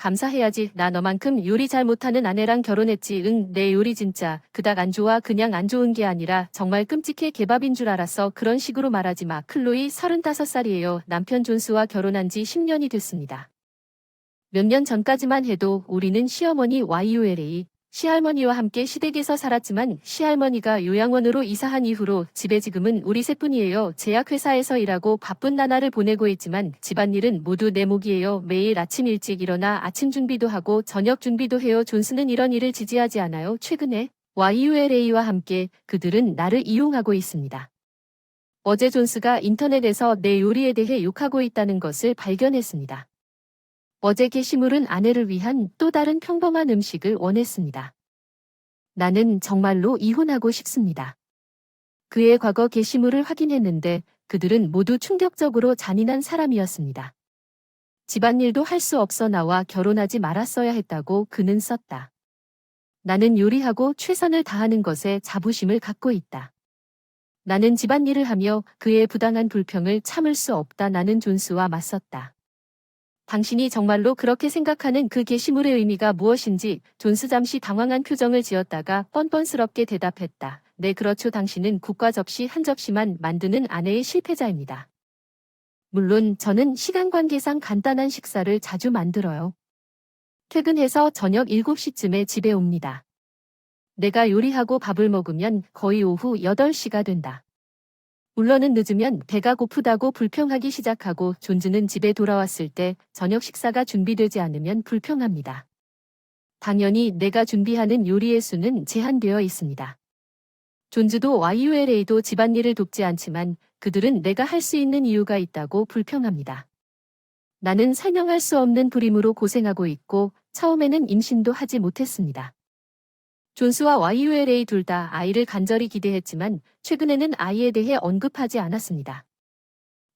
감사해야지. 나 너만큼 요리 잘 못하는 아내랑 결혼했지. 응, 내 요리 진짜 그닥 안 좋아. 그냥 안 좋은 게 아니라 정말 끔찍해. 개밥인 줄 알았어. 그런 식으로 말하지 마. 클로이 35살이에요. 남편 존스와 결혼한 지 10년이 됐습니다. 몇 년 전까지만 해도 우리는 시어머니 YULA, 시할머니와 함께 시댁에서 살았지만 시할머니가 요양원으로 이사한 이후로 집에 지금은 우리 셋뿐이에요. 제약회사에서 일하고 바쁜 나날을 보내고 있지만 집안일은 모두 내 몫이에요. 매일 아침 일찍 일어나 아침 준비도 하고 저녁 준비도 해요. 존스는 이런 일을 지지하지 않아요. 최근에 YULA와 함께 그들은 나를 이용하고 있습니다. 어제 존스가 인터넷에서 내 요리에 대해 욕하고 있다는 것을 발견했습니다. 어제 게시물은 아내를 위한 또 다른 평범한 음식을 원했습니다. 나는 정말로 이혼하고 싶습니다. 그의 과거 게시물을 확인했는데 그들은 모두 충격적으로 잔인한 사람이었습니다. 집안일도 할 수 없어 나와 결혼하지 말았어야 했다고 그는 썼다. 나는 요리하고 최선을 다하는 것에 자부심을 갖고 있다. 나는 집안일을 하며 그의 부당한 불평을 참을 수 없다. 나는 존스와 맞섰다. 당신이 정말로 그렇게 생각하는 그 게시물의 의미가 무엇인지 존스 잠시 당황한 표정을 지었다가 뻔뻔스럽게 대답했다. 네, 그렇죠. 당신은 국과 접시 한 접시만 만드는 아내의 실패자입니다. 물론 저는 시간 관계상 간단한 식사를 자주 만들어요. 퇴근해서 저녁 7시쯤에 집에 옵니다. 내가 요리하고 밥을 먹으면 거의 오후 8시가 된다. 물론은 늦으면 배가 고프다고 불평하기 시작하고 존스는 집에 돌아왔을 때 저녁 식사가 준비되지 않으면 불평합니다. 당연히 내가 준비하는 요리의 수는 제한되어 있습니다. 존스도 YULA도 집안일을 돕지 않지만 그들은 내가 할 수 있는 이유가 있다고 불평합니다. 나는 설명할 수 없는 불임으로 고생하고 있고 처음에는 임신도 하지 못했습니다. 존스와 YULA 둘 다 아이를 간절히 기대했지만 최근에는 아이에 대해 언급하지 않았습니다.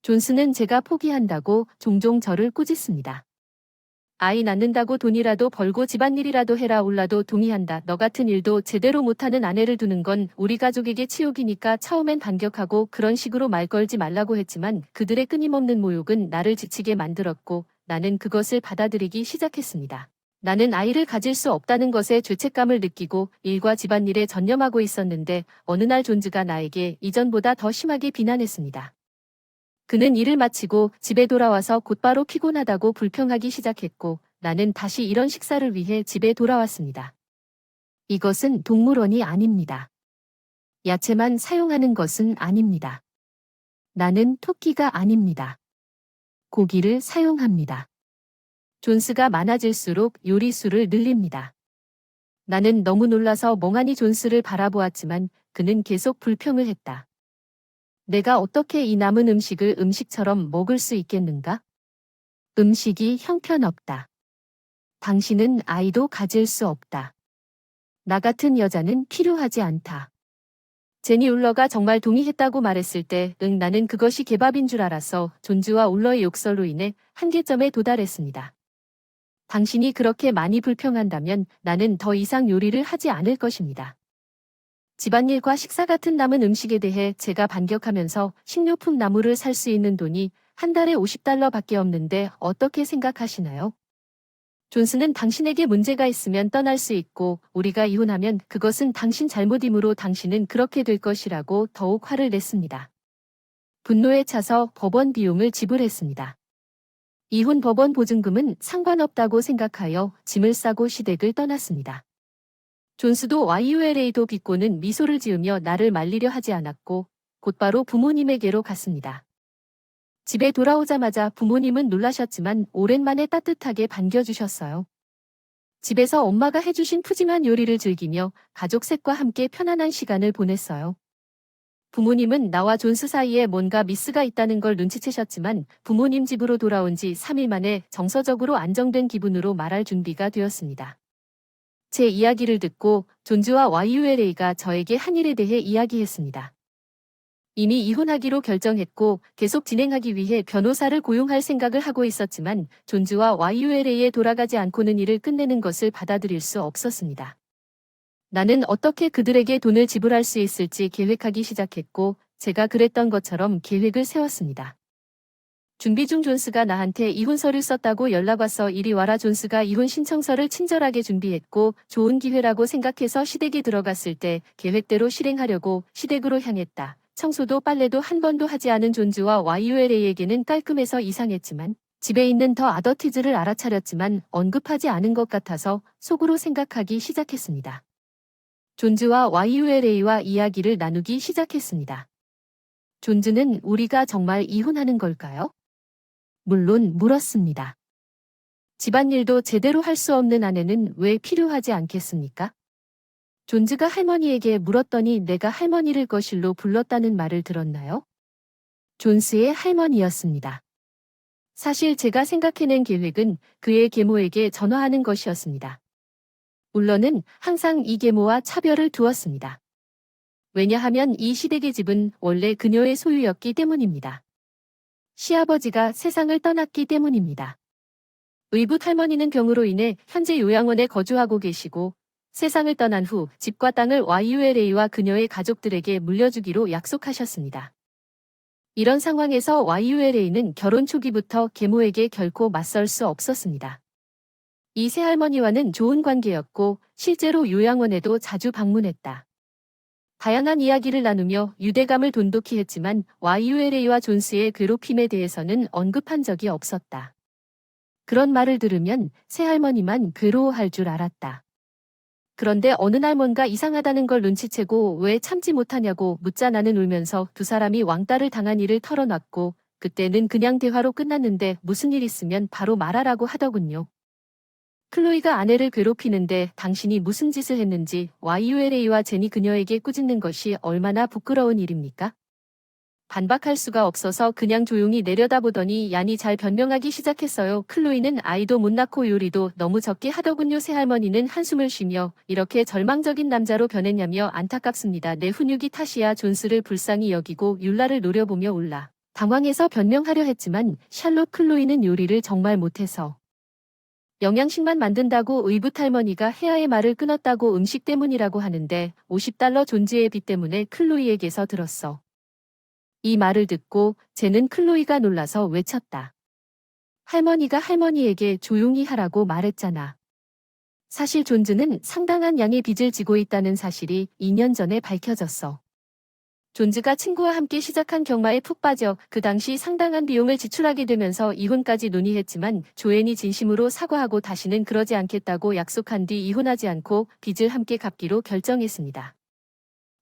존스는 제가 포기한다고 종종 저를 꾸짖습니다. 아이 낳는다고 돈이라도 벌고 집안일이라도 해라. 올라도 동의한다. 너 같은 일도 제대로 못하는 아내를 두는 건 우리 가족에게 치욕이니까. 처음엔 반격하고 그런 식으로 말 걸지 말라고 했지만 그들의 끊임없는 모욕은 나를 지치게 만들었고 나는 그것을 받아들이기 시작했습니다. 나는 아이를 가질 수 없다는 것에 죄책감을 느끼고 일과 집안일에 전념하고 있었는데 어느 날 존스가 나에게 이전보다 더 심하게 비난했습니다. 그는 일을 마치고 집에 돌아와서 곧바로 피곤하다고 불평하기 시작했고 나는 다시 이런 식사를 위해 집에 돌아왔습니다. 이것은 동물원이 아닙니다. 야채만 사용하는 것은 아닙니다. 나는 토끼가 아닙니다. 고기를 사용합니다. 존스가 많아질수록 요리수를 늘립니다. 나는 너무 놀라서 멍하니 존스를 바라보았지만 그는 계속 불평을 했다. 내가 어떻게 이 남은 음식을 음식처럼 먹을 수 있겠는가? 음식이 형편없다. 당신은 아이도 가질 수 없다. 나 같은 여자는 필요하지 않다. 제니 울러가 정말 동의했다고 말했을 때 나는 그것이 개밥인 줄 알아서 존스와 울러의 욕설로 인해 한계점에 도달했습니다. 당신이 그렇게 많이 불평한다면 나는 더 이상 요리를 하지 않을 것입니다. 집안일과 식사 같은 남은 음식에 대해 제가 반격하면서 식료품 나무를 살 수 있는 돈이 한 달에 $50밖에 없는데 어떻게 생각하시나요? 존스는 당신에게 문제가 있으면 떠날 수 있고 우리가 이혼하면 그것은 당신 잘못이므로 당신은 그렇게 될 것이라고 더욱 화를 냈습니다. 분노에 차서 법원 비용을 지불했습니다. 이혼 법원 보증금은 상관없다고 생각하여 짐을 싸고 시댁을 떠났습니다. 존스도 YULA도 비꼬는 미소를 지으며 나를 말리려 하지 않았고 곧바로 부모님에게로 갔습니다. 집에 돌아오자마자 부모님은 놀라셨지만 오랜만에 따뜻하게 반겨주셨어요. 집에서 엄마가 해주신 푸짐한 요리를 즐기며 가족 셋과 함께 편안한 시간을 보냈어요. 부모님은 나와 존스 사이에 뭔가 미스가 있다는 걸 눈치채셨지만 부모님 집으로 돌아온 지 3일 만에 정서적으로 안정된 기분으로 말할 준비가 되었습니다. 제 이야기를 듣고 존스와 YULA가 저에게 한 일에 대해 이야기했습니다. 이미 이혼하기로 결정했고 계속 진행하기 위해 변호사를 고용할 생각을 하고 있었지만 존스와 YULA에 돌아가지 않고는 일을 끝내는 것을 받아들일 수 없었습니다. 나는 어떻게 그들에게 돈을 지불할 수 있을지 계획하기 시작했고 제가 그랬던 것처럼 계획을 세웠습니다. 준비 중 존스가 나한테 이혼 서류 썼다고 연락 와서 이리 와라. 존스가 이혼 신청서를 친절하게 준비했고 좋은 기회라고 생각해서 시댁에 들어갔을 때 계획대로 실행하려고 시댁으로 향했다. 청소도 빨래도 한 번도 하지 않은 존즈와 YULA에게는 깔끔해서 이상했지만 집에 있는 더 아더티즈를 알아차렸지만 언급하지 않은 것 같아서 속으로 생각하기 시작했습니다. 존즈와 YULA와 이야기를 나누기 시작했습니다. 존즈는 우리가 정말 이혼하는 걸까요? 물론 물었습니다. 집안일도 제대로 할 수 없는 아내는 왜 필요하지 않겠습니까? 존즈가 할머니에게 물었더니 내가 할머니를 거실로 불렀다는 말을 들었나요? 존스의 할머니였습니다. 사실 제가 생각해낸 계획은 그의 계모에게 전화하는 것이었습니다. 울러는 항상 이 계모와 차별을 두었습니다. 왜냐하면 이 시댁의 집은 원래 그녀의 소유였기 때문입니다. 시아버지가 세상을 떠났기 때문입니다. 의붓 할머니는 병으로 인해 현재 요양원에 거주하고 계시고 세상을 떠난 후 집과 땅을 YULA와 그녀의 가족들에게 물려주기로 약속하셨습니다. 이런 상황에서 YULA는 결혼 초기부터 계모에게 결코 맞설 수 없었습니다. 이 새할머니와는 좋은 관계였고 실제로 요양원에도 자주 방문했다. 다양한 이야기를 나누며 유대감을 돈독히 했지만 YULA와 존스의 괴롭힘에 대해서는 언급한 적이 없었다. 그런 말을 들으면 새할머니만 괴로워할 줄 알았다. 그런데 어느 날 뭔가 이상하다는 걸 눈치채고 왜 참지 못하냐고 묻자 나는 울면서 두 사람이 왕따를 당한 일을 털어놨고 그때는 그냥 대화로 끝났는데 무슨 일 있으면 바로 말하라고 하더군요. 클로이가 아내를 괴롭히는데 당신이 무슨 짓을 했는지 YULA와 제니 그녀에게 꾸짖는 것이 얼마나 부끄러운 일입니까? 반박할 수가 없어서 그냥 조용히 내려다보더니 얀이 잘 변명하기 시작했어요. 클로이는 아이도 못 낳고 요리도 너무 적게 하더군요. 새할머니는 한숨을 쉬며 이렇게 절망적인 남자로 변했냐며 안타깝습니다. 내 훈육이 탓이야. 존스를 불쌍히 여기고 율라를 노려보며 울라. 당황해서 변명하려 했지만 샬롯 클로이는 요리를 정말 못해서 영양식만 만든다고 의붓 할머니가 해야의 말을 끊었다고 음식 때문이라고 하는데 $50 존즈의 빚 때문에 클로이에게서 들었어. 이 말을 듣고 쟤는 클로이가 놀라서 외쳤다. 할머니가 할머니에게 조용히 하라고 말했잖아. 사실 존즈는 상당한 양의 빚을 지고 있다는 사실이 2년 전에 밝혀졌어. 존즈가 친구와 함께 시작한 경마에 푹 빠져 그 당시 상당한 비용을 지출하게 되면서 이혼까지 논의했지만 조앤이 진심으로 사과하고 다시는 그러지 않겠다고 약속한 뒤 이혼하지 않고 빚을 함께 갚기로 결정했습니다.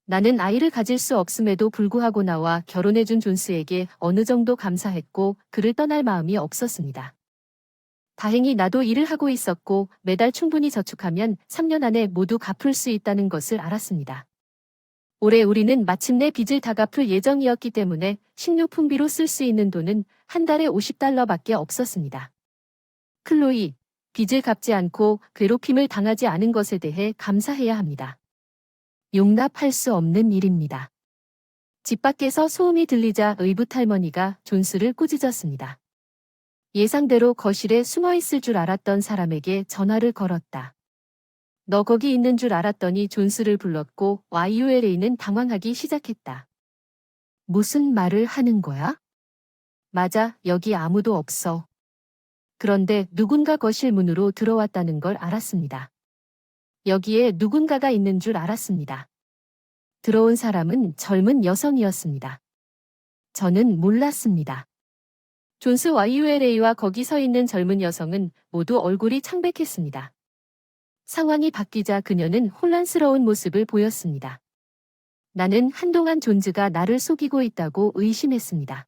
나는 아이를 가질 수 없음에도 불구하고 나와 결혼해준 존스에게 어느 정도 감사했고 그를 떠날 마음이 없었습니다. 다행히 나도 일을 하고 있었고 매달 충분히 저축하면 3년 안에 모두 갚을 수 있다는 것을 알았습니다. 올해 우리는 마침내 빚을 다 갚을 예정이었기 때문에 식료품비로 쓸 수 있는 돈은 한 달에 $50밖에 없었습니다. 클로이, 빚을 갚지 않고 괴롭힘을 당하지 않은 것에 대해 감사해야 합니다. 용납할 수 없는 일입니다. 집 밖에서 소음이 들리자 의붓 할머니가 존스를 꾸짖었습니다. 예상대로 거실에 숨어 있을 줄 알았던 사람에게 전화를 걸었다. 너 거기 있는 줄 알았더니 존스를 불렀고 YULA는 당황하기 시작했다. 무슨 말을 하는 거야? 맞아, 여기 아무도 없어. 그런데 누군가 거실 문으로 들어왔다는 걸 알았습니다. 여기에 누군가가 있는 줄 알았습니다. 들어온 사람은 젊은 여성이었습니다. 저는 몰랐습니다. 존스 YULA와 거기 서 있는 젊은 여성은 모두 얼굴이 창백했습니다. 상황이 바뀌자 그녀는 혼란스러운 모습을 보였습니다. 나는 한동안 존즈가 나를 속이고 있다고 의심했습니다.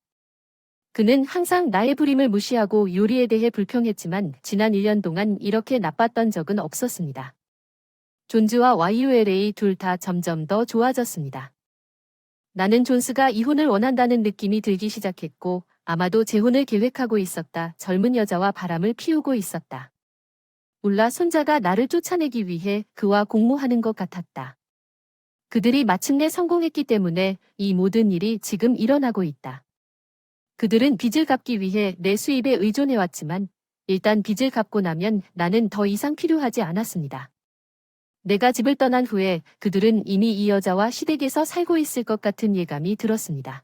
그는 항상 나의 부림을 무시하고 요리에 대해 불평했지만 지난 1년 동안 이렇게 나빴던 적은 없었습니다. 존즈와 YULA 둘 다 점점 더 좋아졌습니다. 나는 존스가 이혼을 원한다는 느낌이 들기 시작했고 아마도 재혼을 계획하고 있었다. 젊은 여자와 바람을 피우고 있었다. 울라 손자가 나를 쫓아내기 위해 그와 공모하는 것 같았다. 그들이 마침내 성공했기 때문에 이 모든 일이 지금 일어나고 있다. 그들은 빚을 갚기 위해 내 수입에 의존해왔지만 일단 빚을 갚고 나면 나는 더 이상 필요하지 않았습니다. 내가 집을 떠난 후에 그들은 이미 이 여자와 시댁에서 살고 있을 것 같은 예감이 들었습니다.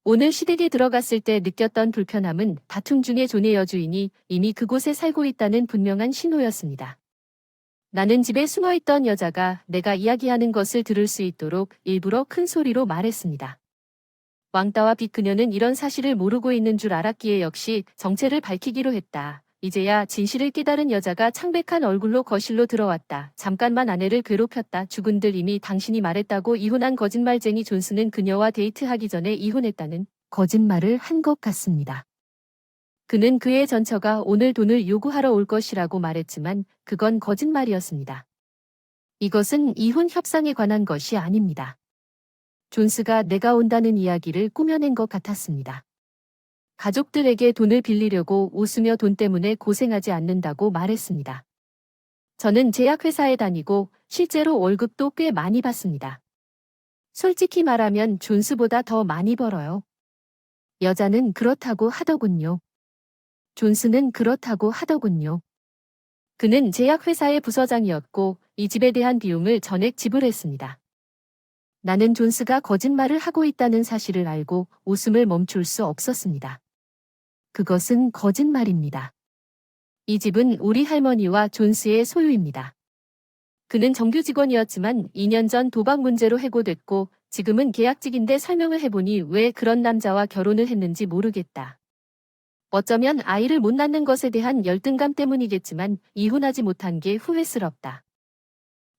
오늘 시댁에 들어갔을 때 느꼈던 불편함은 다툼 중에 존의 여주인이 이미 그곳에 살고 있다는 분명한 신호였습니다. 나는 집에 숨어있던 여자가 내가 이야기하는 것을 들을 수 있도록 일부러 큰 소리로 말했습니다. 왕따와 빚 그녀는 이런 사실을 모르고 있는 줄 알았기에 역시 정체를 밝히기로 했다. 이제야 진실을 깨달은 여자가 창백한 얼굴로 거실로 들어왔다. 잠깐만 아내를 괴롭혔다. 죽은들 이미 당신이 말했다고 이혼한 거짓말쟁이 존스는 그녀와 데이트하기 전에 이혼했다는 거짓말을 한 것 같습니다. 그는 그의 전처가 오늘 돈을 요구하러 올 것이라고 말했지만 그건 거짓말이었습니다. 이것은 이혼 협상에 관한 것이 아닙니다. 존스가 내가 온다는 이야기를 꾸며낸 것 같았습니다. 가족들에게 돈을 빌리려고 웃으며 돈 때문에 고생하지 않는다고 말했습니다. 저는 제약회사에 다니고 실제로 월급도 꽤 많이 받습니다. 솔직히 말하면 존스보다 더 많이 벌어요. 여자는 그렇다고 하더군요. 존스는 그렇다고 하더군요. 그는 제약회사의 부서장이었고 이 집에 대한 비용을 전액 지불했습니다. 나는 존스가 거짓말을 하고 있다는 사실을 알고 웃음을 멈출 수 없었습니다. 그것은 거짓말입니다. 이 집은 우리 할머니와 존스의 소유입니다. 그는 정규 직원이었지만 2년 전 도박 문제로 해고됐고 지금은 계약직인데 설명을 해보니 왜 그런 남자와 결혼을 했는지 모르겠다. 어쩌면 아이를 못 낳는 것에 대한 열등감 때문이겠지만 이혼하지 못한 게 후회스럽다.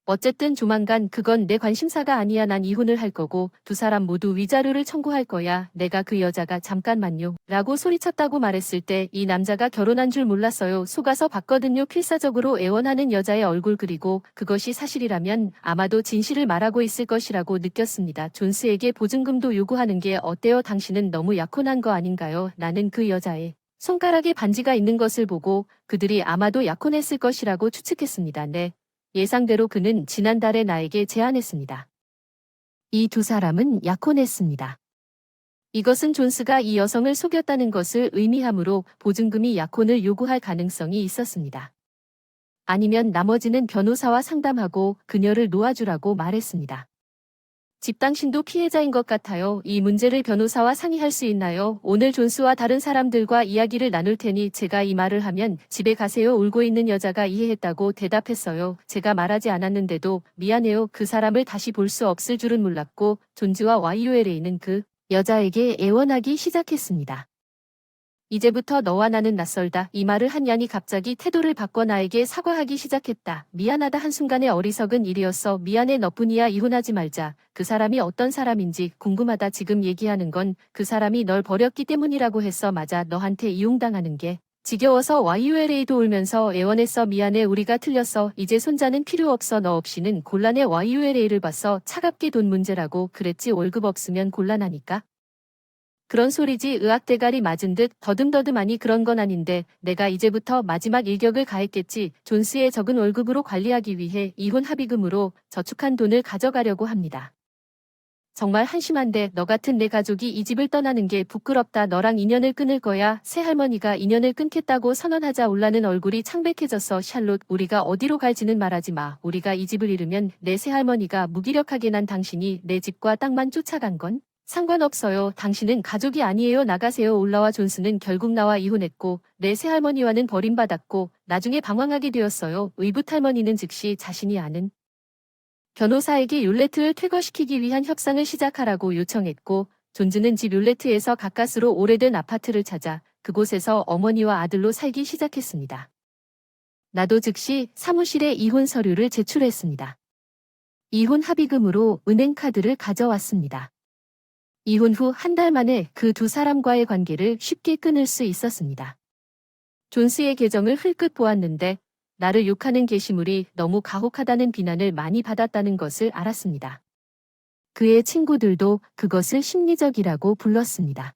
어쨌든 조만간 그건 내 관심사가 아니야. 난 이혼을 할 거고 두 사람 모두 위자료를 청구할 거야. 내가 그 여자가 잠깐만요 라고 소리쳤다고 말했을 때 이 남자가 결혼한 줄 몰랐어요. 속아서 봤거든요. 필사적으로 애원하는 여자의 얼굴 그리고 그것이 사실이라면 아마도 진실을 말하고 있을 것이라고 느꼈습니다. 존스에게 보증금도 요구하는 게 어때요? 당신은 너무 약혼한 거 아닌가요? 나는 그 여자의 손가락에 반지가 있는 것을 보고 그들이 아마도 약혼했을 것이라고 추측했습니다. 네. 예상대로 그는 지난달에 나에게 제안했습니다. 이 두 사람은 약혼했습니다. 이것은 존스가 이 여성을 속였다는 것을 의미하므로 보증금이 약혼을 요구할 가능성이 있었습니다. 아니면 나머지는 변호사와 상담하고 그녀를 놓아주라고 말했습니다. 집 당신도 피해자인 것 같아요. 이 문제를 변호사와 상의할 수 있나요? 오늘 존스와 다른 사람들과 이야기를 나눌 테니 제가 이 말을 하면 집에 가세요. 울고 있는 여자가 이해했다고 대답했어요. 제가 말하지 않았는데도 미안해요. 그 사람을 다시 볼 수 없을 줄은 몰랐고 존즈와 YULA는 그 여자에게 애원하기 시작했습니다. 이제부터 너와 나는 낯설다. 이 말을 한 얀이 갑자기 태도를 바꿔 나에게 사과하기 시작했다. 미안하다. 한순간의 어리석은 일이었어. 미안해. 너뿐이야. 이혼하지 말자. 그 사람이 어떤 사람인지 궁금하다. 지금 얘기하는 건 그 사람이 널 버렸기 때문이라고 했어. 맞아. 너한테 이용당하는 게 지겨워서 YULA도 울면서 애원했어. 미안해. 우리가 틀렸어. 이제 손자는 필요 없어. 너 없이는 곤란해. YULA를 봤어. 차갑게 돈 문제라고 그랬지. 월급 없으면 곤란하니까. 그런 소리지. 의학대가리 맞은 듯 더듬더듬하니 그런 건 아닌데 내가 이제부터 마지막 일격을 가했겠지. 존스의 적은 월급으로 관리하기 위해 이혼 합의금으로 저축한 돈을 가져가려고 합니다. 정말 한심한데 너 같은 내 가족이 이 집을 떠나는 게 부끄럽다. 너랑 인연을 끊을 거야. 새할머니가 인연을 끊겠다고 선언하자 올라는 얼굴이 창백해졌어. 샬롯, 우리가 어디로 갈지는 말하지 마. 우리가 이 집을 잃으면 내 새할머니가 무기력하게 난 당신이 내 집과 땅만 쫓아간 건 상관없어요. 당신은 가족이 아니에요. 나가세요. 올라와. 존스는 결국 나와 이혼했고 내 새할머니와는 버림받았고 나중에 방황하게 되었어요. 의붓할머니는 즉시 자신이 아는 변호사에게 율레트를 퇴거시키기 위한 협상을 시작하라고 요청했고 존즈는 집 율레트에서 가까스로 오래된 아파트를 찾아 그곳에서 어머니와 아들로 살기 시작했습니다. 나도 즉시 사무실에 이혼 서류를 제출했습니다. 이혼 합의금으로 은행카드를 가져왔습니다. 이혼 후 한 달 만에 그 두 사람과의 관계를 쉽게 끊을 수 있었습니다. 존스의 계정을 흘끗 보았는데 나를 욕하는 게시물이 너무 가혹하다는 비난을 많이 받았다는 것을 알았습니다. 그의 친구들도 그것을 심리적이라고 불렀습니다.